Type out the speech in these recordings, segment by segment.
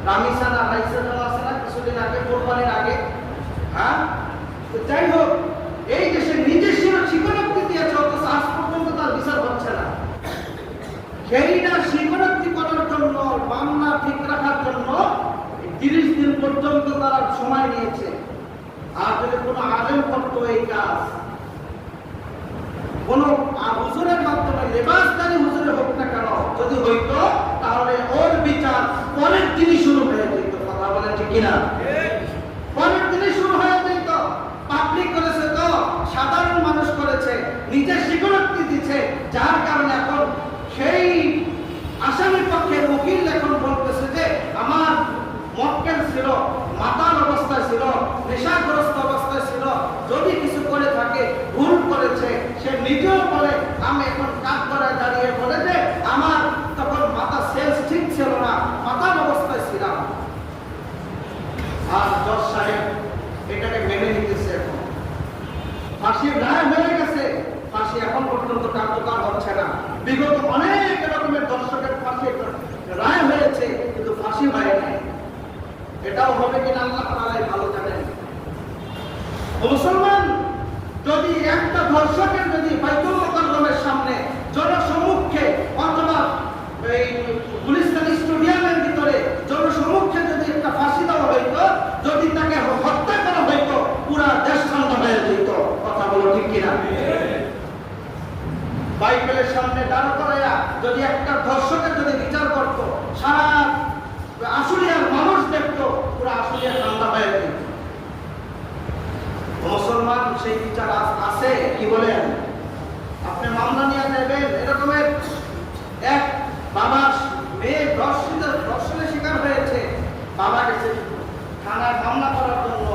রামিসানা রাইসানা আছে না কিছুদিন আগে, কোরবানির আগে। হ্যাঁ, তো যাই হোক, এই দেশে নিজস্ব স্বীকারোক্তি দিয়েছে, অথচ আজ পর্যন্ত তার বিচার হচ্ছে না। সেইটা স্বীকারোক্তি করার জন্য, মামলা ঠিক রাখার জন্য 30 দিন পর্যন্ত তারা সময় নিয়েছে। আর যদি কোনো আলেম করতো এই কাজ, কোন হুজুরের মাধ্যমে, লেবাসদারি হুজুরে হোক না কেন, যদি হইতো তাহলে ওর বিচার পরের দিনই শুরু হয়ে যেত। কথা বলেন ঠিক কিনা? পরের দিনই শুরু হয়ে যেত। পাবলিক করেছে তো, সাধারণ মানুষ করেছে, নিজের স্বীকারোক্তি দিচ্ছে, যার কারণে এখন সেই আসামির পক্ষের উকিল এখন বলতেছে যে আমার মক্কেল ছিল, মাতাল অবস্থায় ছিল, নেশাগ্রস্ত অবস্থায় ছিল, যদি কিছু করে থাকে, ভুল করেছে, সে নিজেও বলে আমি এখন কাজ করায় দাঁড়িয়ে বলে যে আমার তখন মাথা সেন্স ঠিক ছিল না, মাতাল অবস্থায় ছিলাম। আর জজ সাহেব এটাকে মেনে নিতেছে। এখন ফাঁসির রায় হয়ে গেছে, ফাঁসি এখন পর্যন্ত কার্যকর হচ্ছে না। বিগত অনেক রকমের দর্শকের ফাঁসি রায় হয়েছে, কিন্তু ফাঁসি হয় নাই। এটাও হবে কিনা আল্লাহ তাআলাই ভালো জানেন। মুসলমান যদি একটা ধর্ষকের যদি বাইতুল মুকাররমের সামনে জনসমক্ষে অথবা এই গুলিস্তান স্টেডিয়ামের ভিতরে জনসমক্ষে যদি একটা ফাঁসি দেওয়া হইতো, যদি তাকে হত্যা করা হইতো, পুরা দেশ ঠান্ডা হয়ে যেত। কথা বলো ঠিক কিনা? বাইবেলের সামনে দাঁড় করাইয়া যদি একটা ধর্ষকের যদি বিচার করতো, সারা আশুলিয়ার মানুষ দেখতো, পুরো আশুলিয়া ঠান্ডা হয়ে যেত। মুসলমান সেই বিচার আছে কি বলেন? আপনি মামলা নিয়ে নেবেন, এরকমের এক বাবার মেয়ে ধর্ষণের শিকার হয়েছে, বাবা গেছে থানায় মামলা করার জন্য,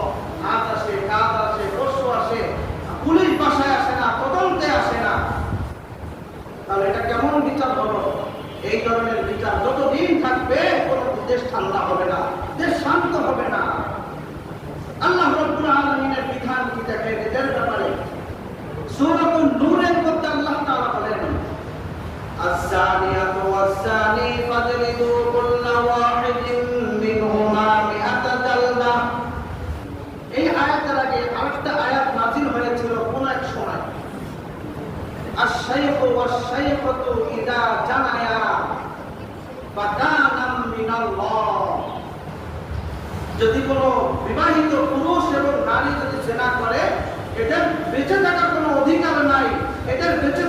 আজ আসে, কাজ আসে, পরশু আসে, পুলিশ বাসায় আসে না, তদন্তে আসে না। তাহলে এটা কেমন বিচার হলো? এই ধরনের বিচার যতদিন থাকবে কোন দেশ ঠান্ডা হবে না, দেশ শান্ত হবে না। আল্লাহ রাব্বুল আলামিনের বিধান কি দেখেন এদের ব্যাপারে? সূরাতুন নূরের মধ্যে আল্লাহ তাআলা বলেন, আস-সানিয়াতু ওয়াস-সানি ফাজলিদু কুল্লা ওয়াহিদিন মিনহুমা মিআতা জালদা। এই আয়াতের আগে আরেকটা আয়াত নাযিল হয়েছিল কোন এক সময়, আশ-শাইখু ওয়াশ-শাইখাতু ইযা জানায়া ফাকানা মিনাল্লাহ। যদি কোনো বিবাহিত পুরুষ এবং নারী যদি জিনা করে, এদের বেঁচে থাকার কোনো অধিকার নাই, এদের বেঁচে